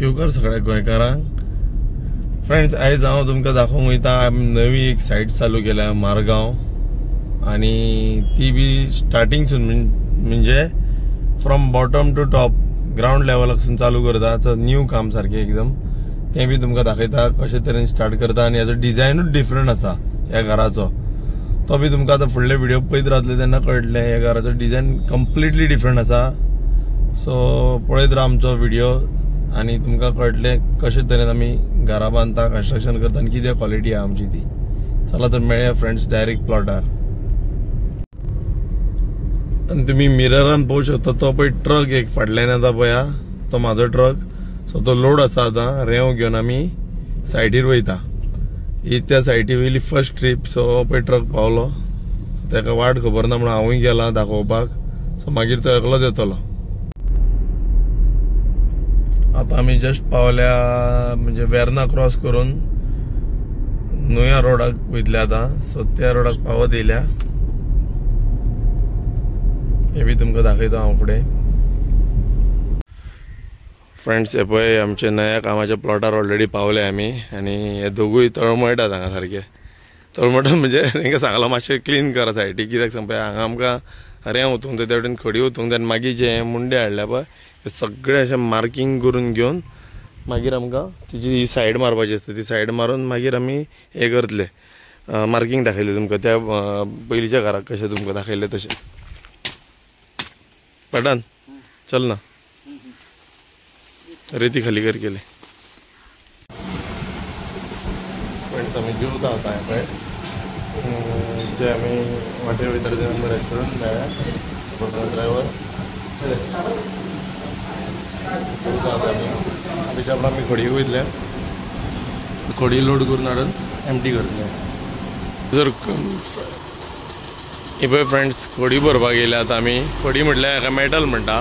येवकार सगळ्या गोंयकारांक. फ्रेंड्स, आयज हांव तुमकां दाखोवंक वयता नवी एक सायट चालू केल्या मारगांव, आणि ती बी स्टार्टिंगसून म्हणजे from bottom to top ground लेवलासून चालू करता. तर न्यू काम सारखें एकदम तें बी तुमकां दाखयता कशे तरेन स्टार्ट करता. आनी हाजो डिझायनूच डिफरंट आसा ह्या घराचो. तो बी तुमकां आतां फुडले व्हिडिओ पळयत रावतले तेन्ना कळटलें. ह्या घराचो डिझायन कंप्लिटली डिफरंट आसा. सो पळयत राव आमचो व्हिडिओ आनी तुमकां कळटलें कशे तरेन आमी घरां बांदता, कन्स्ट्रक्शन करता आनी कितें क्वॉलिटी आहा आमची ती. चला तर मेळया फ्रेंड्स डायरेक्ट प्लॉटार. आनी तुमी मिररान पळोवंक शकता तो पळय ट्रक एक फाटल्यान येता पळया, तो म्हाजो ट्रक. सो तो लोड आसा आतां रेंव घेवन आमी सायटीर वयता. ही त्या सायटी वयली फर्स्ट ट्रीप. सो पळय ट्रक पावलो, ताका वाट खबर ना म्हणून हांवूय गेला दाखोवपाक. सो मागीर तो एकलोच येतलो. आता आमी जस्ट पावल्या म्हणजे वेर्ना क्रॉस करून नुया रोडाक वयतले आतां. सो त्या रोडाक पावत येयल्या. हे बी तुमकां दाखयता हांव फुडें. फ्रेंड्स, हे पळय आमचे नव्या कामाच्या प्लॉटार ऑलरेडी पावले आमी. आनी हे दोगूय तळमळटात हांगा सारके. तळमळटात म्हणजे तांकां सांगलां मातशें क्लीन करा सायटी. कित्याक सांग पळय हांगा आमकां रेंव वचूंक जाय, त्या वटेन खडी वचूंक जाय. आनी मागीर जे मुंडे हाडल्या पळय हे सगळे अशें मार्कींग करून घेवन मागीर आमकां तिची ही सायड मारपाची आसता. ती सायड मारून मागीर आमी हे करतले. मार्कींग दाखयलें तुमकां त्या पयलींच्या घराक कशें तुमकां दाखयलें तशें. पठान चल ना, रेती खाली कर केले. फ्रेंड्स, आमी जेवता आतां हे पळय जे आमी वाटेर वयता तें आमकां रेस्टॉरंट मेळ्ळा. ड्रायव्हर तेच्या उपरांत आमी खडये वयतले. खडी लोड करून हाडून एम्प्टी करतले. जर हे पळय फ्रेंड्स, खडी भरपाक येयल्या आतां आमी. खडी म्हटल्यार हाका मेटल म्हणटा.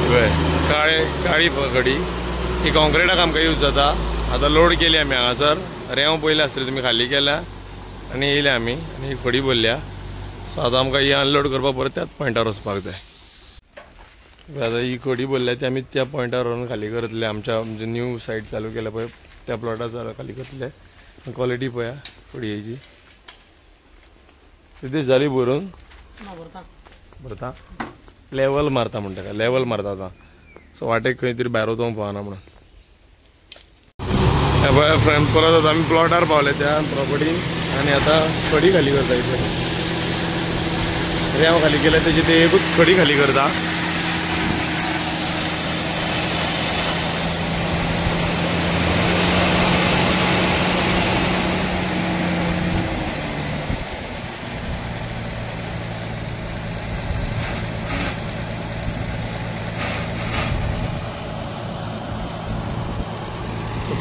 पळय काळी खडी ही कॉन्क्रिटाक आमकां यूज जाता. आतां लोड केली आमी हांगासर. रेंव पयले आसतले तुमी खाली केल्या आनी येयल्या आमी आनी ही खडी भरल्या. सो आतां आमकां ही अनलोड करपाक परत त्याच पॉयंटार वचपाक जाय. आतां ही खडी भरल्या ती आमी त्या पॉयंटार व्हरून खाली करतले. आमच्या म्हणजे न्यू सायट चालू केल्या पळय त्या प्लॉटार खाली करतले. क्वॉलिटी पळया खडयेची. सिद्धीच जाली भरून भरता लेवल मारता म्हणटा का, लेवल मारता आतां. सो वाटेक खंय तरी भायर वचोंक पावना म्हणून. हे पळय फ्रेंड, परत आतां आमी प्लॉटार पावले त्या प्रॉपर्टीन. आनी आतां खडी खाली करता. इतले रेंव खाली केल्या तेजी ते एकूच खडी खाली करता.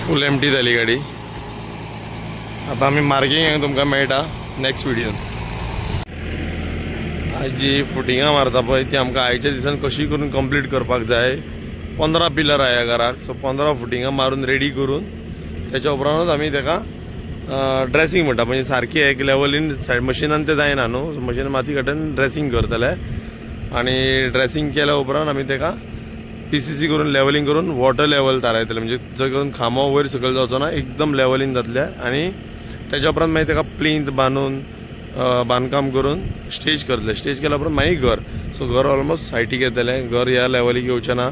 फुल एम्प्टी जाली गाडी. आतां आमी मार्किंग तुमकां मेळटा नेक्स्ट व्हिडिओन. आज जी फुटिंगां मारता पळय ती आमकां आयच्या दिसान कशी करून कंप्लीट करपाक जाय. 15 पिलर आहा ह्या घराक. सो 15 फुटिंगां मारून रेडी करून त्याच्या उपरांतूच आमी ताका ड्रेसींग म्हणटा. म्हणजे सारकी एक लेवलीन सायड मशिनान तें जायना न्हू. मशीन माती काडून ड्रेसींग करतले. आनी ड्रेसींग केल्या उपरांत आमी ताका PCC करून लेवलिंग करून वॉटर लेवल तारयतले. म्हणजे जर करून खांबो वयर सकयल जावचो ना, एकदम लेवलीन जातले. आनी त्याच्या उपरांत मागीर ताका प्लिंथ बांदून बांदकाम करून स्टेज करतले. स्टेज केल्या उपरांत मागीर घर. सो घर ऑलमोस्ट सायटीक येतले. घर ह्या लेवलीक येवचें ना.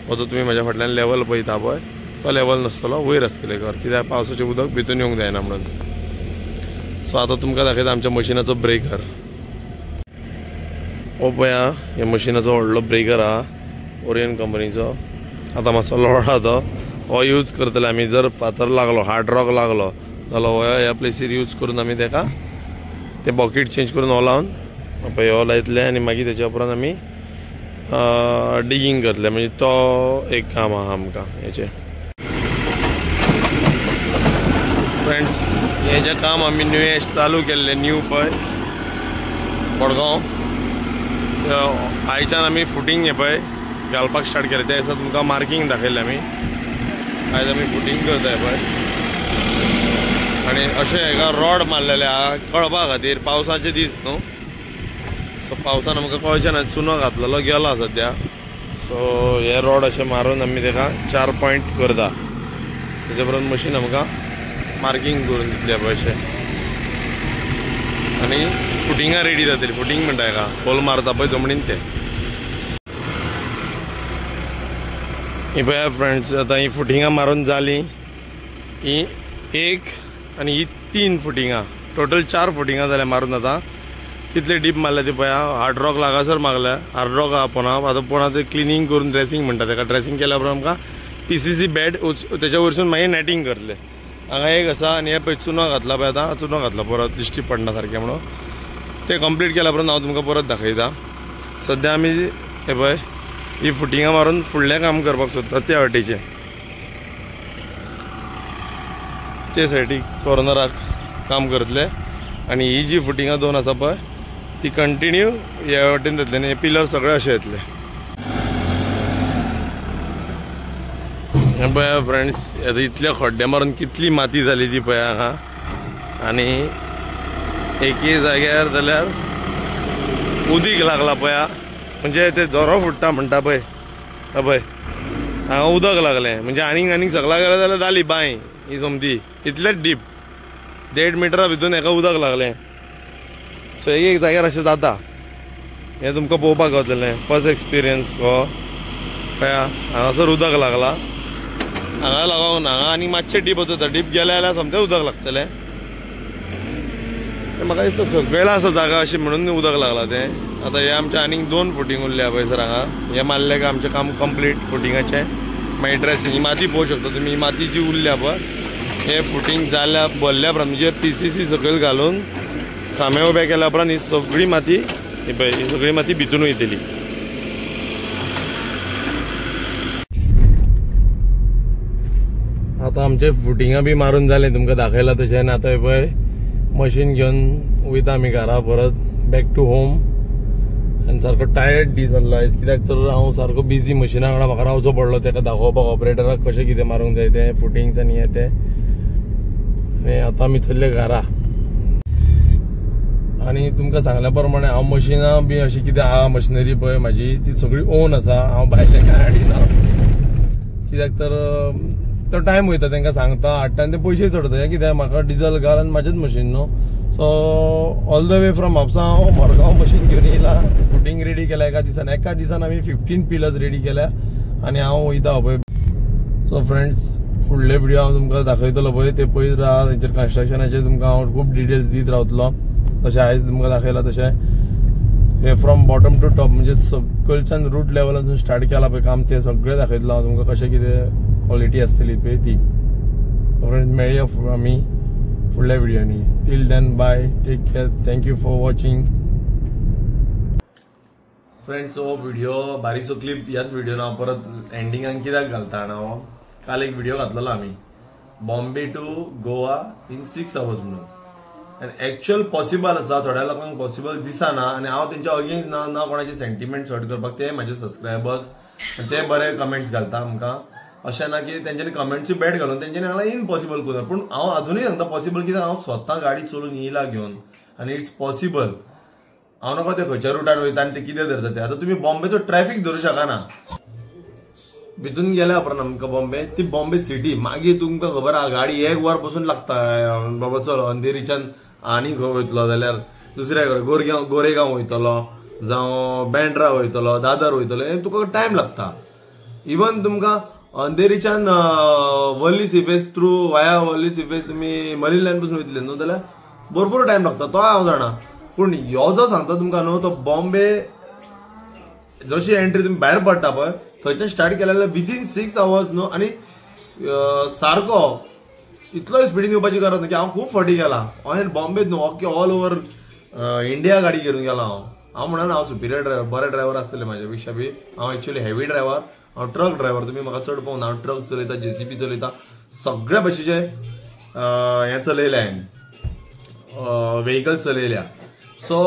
हो जो तुमी म्हाज्या फाटल्यान लेवल पळयता पळय तो लेवल नासतलो, वयर आसतलें घर. कित्याक पावसाचें उदक भितून येवंक जायना म्हणून. सो आतां तुमकां दाखयता आमच्या मशिनाचो ब्रेकर. हो पळया ह्या मशिनाचो व्हडलो ब्रेकर आहा ओरियन कंपनीचो. आतां मातसो लोळा तो. हो यूज करतले आमी. जर फातर लागलो, हार्ड रॉक लागलो जाल्यार हो ह्या प्लेसीर यूज करून आमी ताका ते बॉकेट चेंज करून हो लावन पळय हो लायतले. आनी मागीर तेच्या उपरांत आमी डिगींग करतले. म्हणजे तो एक काम आहा आमकां हेचें. फ्रेंड्स, हें जें काम आमी न्यू चालू केल्लें न्यू पळय मडगांव, आयच्यान आमी फुटींग हें पळय घालपाक स्टार्ट केलें. त्या दिसा तुमकां मार्कींग दाखयलें आमी. आयज आमी फुटींग करताय पळय. आनी अशें हेका रॉड मारलेले आहा कळपा खातीर. पावसाचे दीस न्हू, सो पावसान आमकां कळचें ना. चुनो घातलेलो गेला सद्या. सो हे रॉड अशें मारून आमी तेका 4 पॉयंट करता, तेजे परत मशीन आमकां मार्किंग करून दितले पळय अशें, आनी फुटिंगां रेडी जातली. फुटींग म्हणटा हेका, होल मारता पळय जमनीन ते. ही पळया फ्रेंड्स, आतां ही फुटिंगां मारून जालीं. ही 1 आनी ही 3 फुटिंगां, टोटल 4 फुटिंगां जाल्या मारून. आतां कितले डीप मारल्या ती पळया. हार्ड रॉक लागासर मारल्या. हार्ड रॉक आहा पोना, आतां पोना ते क्लिनींग करून ड्रेसिंग म्हणटा तेका. ड्रेसिंग केल्या उपरांत आमकां PCC बेड, तेच्या वयरसून मागीर नेटिंग करतले. हांगा एक आसा आनी हे पळय चुनो घातला पळय. आतां चुनो घातला परत दिश्टी पडना सारकें म्हणून. ते कंप्लीट केल्या उपरांत हांव तुमकां परत दाखयता. सद्या आमी हे पळय ही फुटिंगां मारून फुडलें काम करपाक सोदता त्या वाटेचें. ते सायडीक कॉर्नराक काम करतले आनी ही जी फुटिंगां 2 आसा पळय ती कंटिन्यू ह्या वाटेन जातले आनी हे पिलर सगळे अशे येतले. हे पळया फ्रेंड्स, आतां इतले खड्डे मारून कितली माती जाली ती पळया हांगा. आनी एके जाग्यार जाल्यार उदीक लागला पळया, म्हणजे ते जोरो फुट्टा म्हणटा पळय. पळय हांगा उदक लागलें, म्हणजे आनीक सकला गेलें जाल्यार जाली बांय ही समती. इतलेच डीप 1.5 मिटरा भितर हेका उदक लागलें. सो एक जाग्यार अशें जाता. हें तुमकां पळोवपाक गावतलें. फर्स्ट एक्सपिरियन्स हो पळया. हांगासर उदक लागला, हांगा लागून हांगा आनी मातशें डीप वचता. डीप गेले जाल्यार समतें उदक लागतलें. म्हाका दिसता सकयला आसा जागा अशी म्हणून उदक लागला तें. आतां हे आमचें आनीक 2 फुटींग उरल्या पळय सर हांगा. हे मारले काय आमचें काम कंप्लीट फुटिंगाचें. मागीर ड्रेसिंग, ही माती पळोवंक शकता तुमी. ही माती जी उरल्या पळय हे फुटींग जाल्या भरल्या उपरांत म्हणजे PCC सकयल घालून खांबे उबे केल्या उपरांत ही सगळी माती, ही पळय ही सगळी माती भितून वयतली. आतां आमचे फुटिंगां बी मारून जालें तुमकां दाखयलां तशें. आनी आतां हे पळय मशीन घेवन वयता आमी घरा परत बॅक टू होम. आनी सारको टायर्ड दीस जाल्लो आयज, कित्याक तर हांव सारको बिजी मशिना वांगडा म्हाका रावचो पडलो तेका दाखोवपाक ऑपरेटराक कशें कितें मारूंक जाय तें फुटिंग्स आनी हें तें. आनी आतां आमी चल्ले घरा. आनी तुमकां सांगल्या प्रमाणे हांव मशिनां बी अशी कितें आहा मशिनरी पळय म्हाजी ती सगळी ओन आसा. हांव भायलें कांय हाडिना, कित्याक तर तो टायम वयता तांकां सांगता हाडटा आनी ते पयशे चडटा. कित्याक म्हाका डिजल घाल आनी म्हाजेच मशीन न्हू. So all the way from Mapusa हांव मडगांव मशीन घेवन येयला. फुटींग रेडी केल्या एका दिसान आमी 15 पिलर्स रेडी केल्या आनी हांव वयता पळय. सो फ्रेंड्स, फुडले व्हिडिओ हांव तुमकां दाखयतलो पळय ते पळयत राहा. तेंचेर कन्स्ट्रक्शनाचे तुमकां हांव खूब डिटेल्स दीत रावतलो. जशें आयज तुमकां दाखयला तशें हे फ्रॉम बॉटम टू टॉप, म्हणजे सकयलच्यान रूट लेवलासून स्टार्ट केला पळय काम ते सगळें दाखयतलो हांव तुमकां. कशें कितें क्वॉलिटी आसतली पळय ती. फ्रेंड्स, मेळया आमी फुडल्या व्हिडिओनी. Till then bye, take care, thank you for watching. Friends, हो व्हिडिओ बारीकसो क्लिप ह्याच व्हिडिओन हांव परत एंडिंगाक कित्याक घालता जाणा. हांव काल एक व्हिडिओ घातलेलो आमी Bombay to Goa in 6 hours म्हणून. आनी एक्चुअल पॉसिबल आसा, थोड्या लोकांक पॉसिबल दिसना. आनी हांव तेंच्या अगेन्स्ट ना कोणाचे सेंटिमेंट्स हर्ट करपाक. ते म्हाजे सबस्क्रायबर्स ते बरे कमेंट्स घालता आमकां. अशें ना की तेंच्यांनी कमेंट्सूय बॅड घालून तेंच्यांनी हांगा इम्पॉसिबल करून. पूण हांव अजुनूय सांगता पॉसिबल, कित्याक हांव स्वता गाडी चलोवन येयला घेवन आनी इट्स पॉसिबल. हांव नका ते खंयच्या रुटार वयता आनी ते कितें धरता ते. आतां तुमी बॉम्बेचो ट्रॅफिक धरूं शकना. भितून गेल्या उपरांत आमकां बॉम्बे ती बॉम्बे सिटी. मागीर तुमकां खबर आहा गाडी 1 वर बसून लागता. बाबा चल अंधेरीच्यान आनी खंय वयतलो जाल्यार दुसऱ्या कडेन गोरेगांव वयतलो जावं बँड्रा वयतलो, दादर वयतलो, तुका टायम लागता. इवन तुमकां अंधेरीच्यान Worli Sea Face through via Worli Sea Face तुमी मरीन लायन पासून वयतले न्हू जाल्यार भरपूर टायम लागता. तो हांव जाणा. पूण ह्यो जो सांगता तुमकां न्हू तो बॉम्बे जशी एंट्री तुमी भायर पडटा पळय थंयच्यान स्टार्ट केल्या जाल्यार विदीन 6 hours न्हू. आनी सारको इतलो स्पिडीन येवपाची गरज ना की हांव खूब फावटी गेला. हांवें बॉम्बेत न्हू ओके ऑल ओव्हर इंडिया गाडी घेवन गेला. हांव म्हणना हांव सुपिरियर ड्रायव्हर, बरे ड्रायव्हर आसतले म्हाज्या पेक्षा बी. हांव एक्चुअली हेवी ड्रायव्हर, हांव ट्रक ड्रायव्हर. तुमी म्हाका चड पळोवना. हांव ट्रक चलयता, JCB चलयता, सगळ्या भशेचे हें चलयल्या हांवें, व्हेकल चलयल्या. सो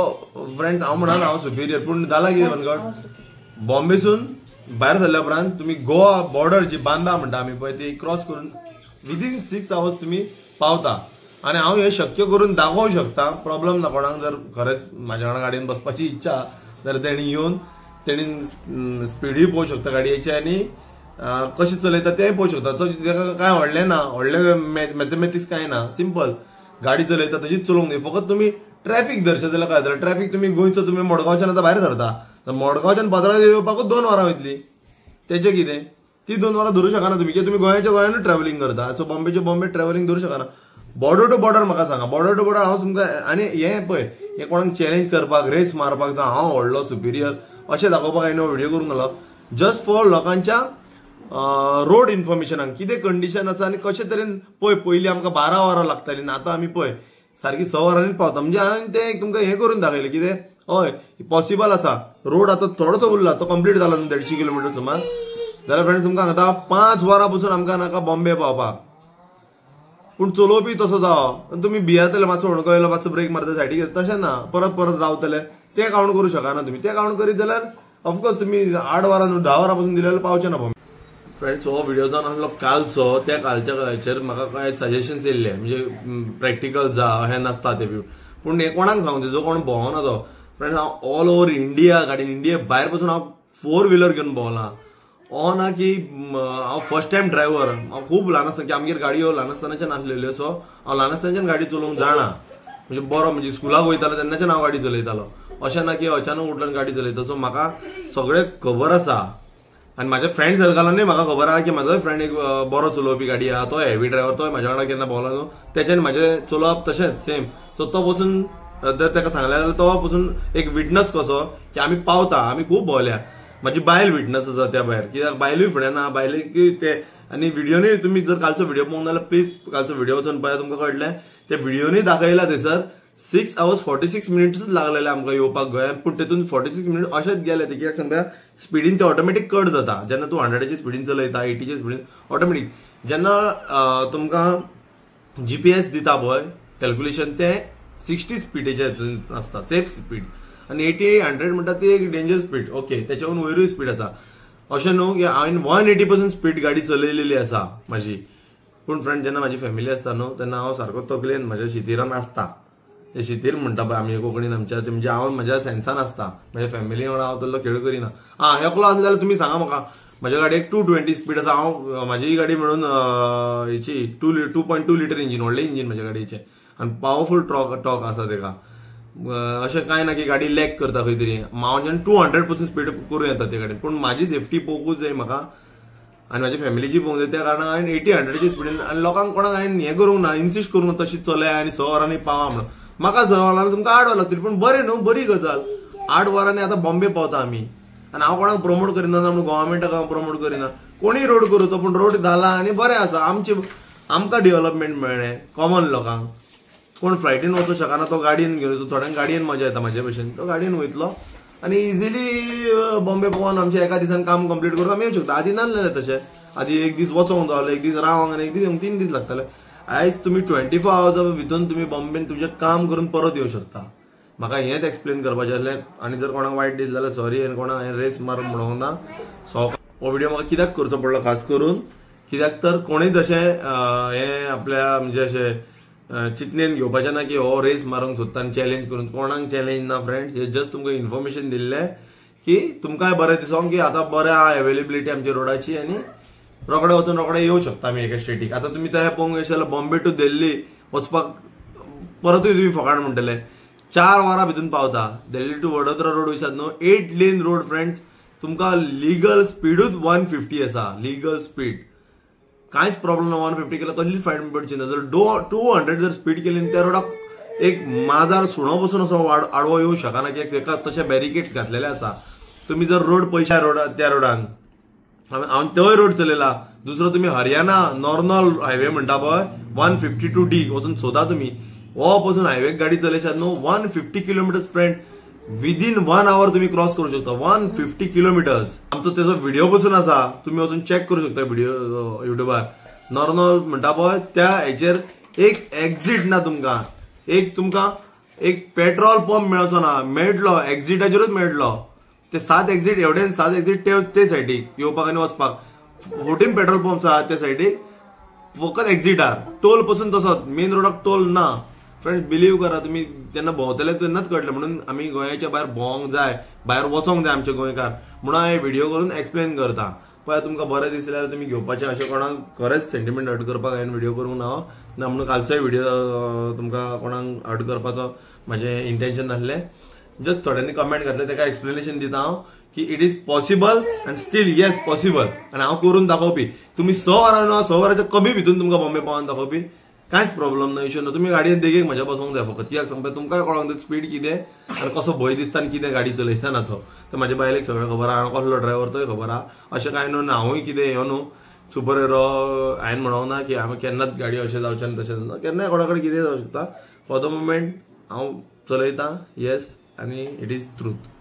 फ्रेंड्स, हांव म्हणना हांव सुपिरियर. पूण जाला कितें मनगड बॉम्बेसून भायर सरल्या उपरांत तुमी गोवा बॉर्डर जी बांदा म्हणटा आमी पळय ती क्रॉस करून विदीन 6 hours तुमी पावता. आनी हांव हे शक्य करून दाखोवंक शकता. प्रॉब्लेम ना कोणाक. जर खरेंच म्हाज्या वांगडा गाडयेन बसपाची इच्छा जाल्यार तेणी येवन तेणी स्पीडूय पळोवंक शकता गाडयेची आनी कशें चलयता तेंय पळोवंक शकता. सो ताका काय व्हडलें ना, व्हडले मॅथमॅटिक्स काय ना, सिंपल गाडी चलयता तशीच चलोवंक जाय. फकत तुम्ही ट्रॅफिक धरशे जाल्यार काय जाल्यार ट्रॅफिक तुम्ही गोंयचो तुम्ही मडगांवच्यान आतां भायर सरता, मडगांवच्यान पात्रांव येवपाकूच 2 वरां वयतली. तेचें कितें, ती 2 वरां धरूं शकना तुम्ही, कित्याक तुम्ही गोंयाच्या गोंयानूच ट्रॅव्हलिंग करता. सो बॉम्बेचे बॉम्बे ट्रॅव्हलिंग धरूं शकना. बॉर्डर टू बॉर्डर म्हाका सांगा, बॉर्डर टू बॉर्डर हांव तुमकां आनी हें पळय, हें कोणाक चॅलेंज करपाक, रेस मारपाक जावं हांव व्हडलो सुपिरियर अशें दाखोवपाक हांवें व्हिडिओ करून घालो. जस्ट फॉर लोकांच्या रोड इन्फॉर्मेशनाक कितें कंडिशन आसा आनी कशे तरेन. पळय पयलीं आमकां 12 वरां लागतालीं, आतां आमी पळय सारकी 6 वरांनीच पावता. म्हणजे हांवें तें तुमकां हें करून दाखयलें कितें, हय पॉसिबल आसा. रोड आतां थोडोसो उरला, तो कंप्लीट जालो 150 किलोमीटर सुमार. जाल्यार फ्रेंड्स तुमकां आतां 5 वरां पसून आमकां नाका बॉम्बे पावपाक. पूण चलोवपी तसो जावो, तुमी भियेतले मातसो होणको येयलो मातसो ब्रेक मारता सायडीक, तशें ना. परत परत रावतले तें कावंट करूं शकना तुमी. तें कावंट करीत जाल्यार ऑफकोर्स तुमी 8 वरां न्हू 10 वरां पसून दिल्यार पावचे ना बॉम्बे. फ्रेंड्स हो व्हिडिओ जावन आसलो कालचो. त्या कालच्या हाचेर म्हाका काय सजेशन्स येयल्ले, म्हणजे प्रॅक्टिकल जा हें नासता ते बी. पूण हें कोणाक सांगूं, जो कोण भोंवना तो. फ्रेंड्स हांव ऑल ओव्हर इंडिया गाडीन, इंडिया भायर पसून हांव 4 व्हिलर घेवन भोंवला. हो ना की हांव फर्स्ट टायम ड्रायव्हर. हांव खूब ल्हान आसतना, की आमगेर गाडयो ल्हान आसतनाच्यान आसलेल्यो. सो हांव ल्हान आसतनाच्यान गाडी चलोवंक जाणा, म्हणजे बरो, म्हणजे स्कुलाक वयतालो तेन्नाच्यान हांव गाडी चलयतालो. अशें ना की अचानक उठून गाडी चलयता. सो म्हाका सगळें खबर आसा. आनी म्हाज्या फ्रेंड सर्कलानूय म्हाका खबर आहा की म्हाजोय फ्रेंड एक बरो चलोवपी गाडी आहा, तो हेवी ड्रायव्हर, तो म्हाज्या वांगडा केन्ना भोंवला न्हू, त्याच्यान म्हाजें चलोवप तशेंच सेम. सो तो पसून जर ताका सांगलें जाल्यार तो पसून एक विटनस कसो की आमी पावता. आमी खूब भोंवल्या. म्हाजी बायल विटनस आसा त्या भायर, कित्याक बायलूय फुडें ना, बायलेक ते. आनी व्हिडिओनूय तुमी जर कालचो व्हिडिओ पळोवंक जाल्यार प्लीज कालचो व्हिडिओ वचून पळया, तुमकां कळटलें. ते व्हिडिओनूय दाखयला थंयसर 6 hours 46 minutes लागलेले आमकां येवपाक गोंयांत. पूण तेतून 46 minutes अशेंच गेले ते, कित्याक सांगता स्पिडीन ते ऑटोमॅटीक कट जाता. जेन्ना तूं 100ची स्पिडीन चलयता, 80ची स्पिडीन ऑटोमॅटीक. जेन्ना तुमकां GPS दिता पळय कॅल्क्युलेशन, ते 60 स्पिडीचेर आसता, सेफ स्पीड. आनी 80 100 म्हणटा ती एक डेंजर स्पीड. ओके, त्याच्याहून वयरूय स्पीड आसा. अशें न्हू की हांवें 180 पसून स्पीड गाडी चलयलेली आसा म्हाजी. पूण फ्रेंड जेन्ना म्हाजी फॅमिली आसता न्हू, तेन्ना हांव सारको तकलेन म्हाज्या शितीरान आसता. ते शितीर म्हणटा पळय आमी कोंकणीन आमच्या, म्हणजे हांव म्हाज्या सेन्सान आसता. म्हाज्या फॅमिली वांगडा हांव तसलो खेळ करिना. एकलो आसलो जाल्यार तुमी सांगा म्हाका. म्हाज्या गाडयेक 220 स्पीड आसा. हांव म्हाजी गाडी म्हणून हेची 2.2 लिटर इंजीन, व्हडलें इंजीन म्हाज्या गाडयेचें, आनी पावरफूल टॉक आसा तेका. अशें कांय ना की गाडी लॅक करता खंय तरी. हांव 200 पसून स्पीड करूं येता ते गाडयेन. पूण म्हाजी सेफ्टी पळोवंकूच जाय म्हाका, आनी म्हाज्या फॅमिलीची पळोवंक जाय. त्या कारणान हांवें 80-100ची स्पिडीन, आनी लोकांक कोणाक हांवें हें करूंक ना, इन्सिस्ट करूंक ना तशी चलया आनी 6 वरांनी पावा म्हणून. म्हाका 6 वरांनी तुमकां 8 वरां लागतली, पूण बरें न्हू, बरी गजाल. 8 वरांनी आतां बॉम्बे पावता आमी. आनी हांव कोणाक प्रमोट करिना ना, गव्हर्मेंटाक हांव प्रमोट करिना. कोणीय रोड करूं तो, पूण रोड जाला आनी बरें आसा. आमकां डेव्हलपमेंट मेळ्ळें, कॉमन लोकांक. कोण फ्लायटीन वचूंक शकना तो गाडयेन घेवन येतो. थोड्यांक गाडयेन मजा येता म्हाजे भशेन, तो गाडयेन वयतलो आनी इजिली बॉम्बे पावोन आमचें एका दिसान काम कंप्लीट करून आमी येवंक शकता. आदी नासलेलें तशें. आदी एक दीस वचोंक जावो, एक दीस रावंक, आनी एक दीस 3 दीस लागताले. आयज तुमी 24 hours भितून तुमी बॉम्बेन तुमचें काम करून परत येवंक शकता. म्हाका हेंच एक्सप्लेन करपाचें आसलें. आनी जर कोणाक वायट दीस जाल्यार सॉरी, आनी कोणाक हांवें रेस मारून म्हणूंक ना. सो हो व्हिडिओ म्हाका कित्याक करचो पडलो खास करून, कित्याक तर कोणूय तशें हें आपल्या म्हणजे अशें चितनेन घेवपाचें ना की हो रेस मारूंक सोदता आनी चॅलेंज करून. कोणाक चॅलेंज ना फ्रेंड्स. हे जस्ट तुमकां इन्फॉर्मेशन दिल्लें की तुमकांय बरें दिसोंक की आतां बरें आहा अवेलेबिलिटी आमची रोडाची, आनी रोकडे वचून रोकडे येवंक शकता आमी एका स्टेटीक. आतां तुमी थंय पळोवंक येशात बॉम्बे टू दिल्ली वचपाक परतूय तुमी फकाण म्हणटले 4 वरां भितून पावता. दिल्ली टू वडोदरा रोड वयशात न्हू, 8 lane रोड फ्रेंड्स. तुमकां लिगल स्पीडूच 150 आसा, लिगल स्पीड. कांयच प्रॉब्लेम ना. 150 केल्यार कसलीच फायन पडची ना. जर 200 जर स्पीड केली त्या रोडाक एक माजार सुणो बसून असो आडवो येवंक शकना, कित्याक तेका तशे बॅरिकेड्स घातलेले आसा. तुमी जर रोड पयशा त्या रोडान, हांवें तोय रोड चलयला. दुसरो तुमी हरियाणा नॉर्मल हायवे म्हणटा पळय 152D वचून सोदा तुमी. हो पसून हायवेक गाडी चलयशात न्हू, 150 किलोमिटर्स फ्रेंड विदीन 1 hour तुम्ही क्रॉस करू शकता. 150 किलोमिटर्स. आमचो त्याचा व्हिडिओ पसून आसा, तुम्ही वचून चेक करू शकता व्हिडिओ युट्यूबार. नॉर्मल म्हणटा पळय त्या हेचेर एक एक्झिट ना तुमकां. तुमकां एक पेट्रोल पंप मेळचो ना. मेळटलो एक्झिटाचेरूच मेळटलो. ते 7 एक्झिट एवढे 7 एक्झिट ते सायडीक येवपाक आनी वचपाक. 14 पेट्रोल पंप्स आहा त्या सायडीक. फकत एक्झिटार. टोल पसून तसोच मेन रोडाक टोल ना. फ्रेंड्स बिलीव करा तुम्ही जेन्ना भोंवतले तेन्नाच कळटलें म्हणून आमी गोंयाच्या भायर भोंवंक जाय भायर वचोंक जाय आमचे गोंयकार म्हणून हांव व्हिडिओ करून एक्सप्लेन करता पळय तुमकां बरें दिसलें जाल्यार तुमी घेवपाचें अशें कोणाक खरेंच सेंटिमेंट हर्ट करपाक हांवें व्हिडिओ करूंक ना म्हणून कालचोय व्हिडिओ तुमकां कोणाक हर्ट करपाचो म्हजें इंटेंशन नासलें जस्ट थोड्यांनी कमेंट घातलें ताका एक्सप्लेनेशन दिता हांव की it is possible and still yes possible आनी हांव करून दाखोवपी तुमी 6 वरां न्हू 6 वरांच्या कमी भितून तुमकां बॉम्बे पावोवन दाखोवपी कांयच प्रॉब्लम ना इश्यू ना तुम्ही गाडयेन देगेक म्हज्या बसोंक जाय फकत कित्याक सांगता तुमकां कळोंक जाय स्पीड कितें आनी कसो भंय दिसता आनी कितें गाडी चलयतना तो तर म्हाज्या बायलेक सगळें खबर आहा कसलो ड्रायव्हर तोय खबर आहा अशें कांय न्हू हांवूय कितें ह्यो न्हू सुपर हिरो हांवें म्हणूंक ना की हांवें केन्नाच गाडी अशें जावचें आनी तशें जावं केन्नाय कोणा कडेन कितें जावं शकता फॉर द मोमेंट हांव चलयतां येस आनी इट इज ट्रूथ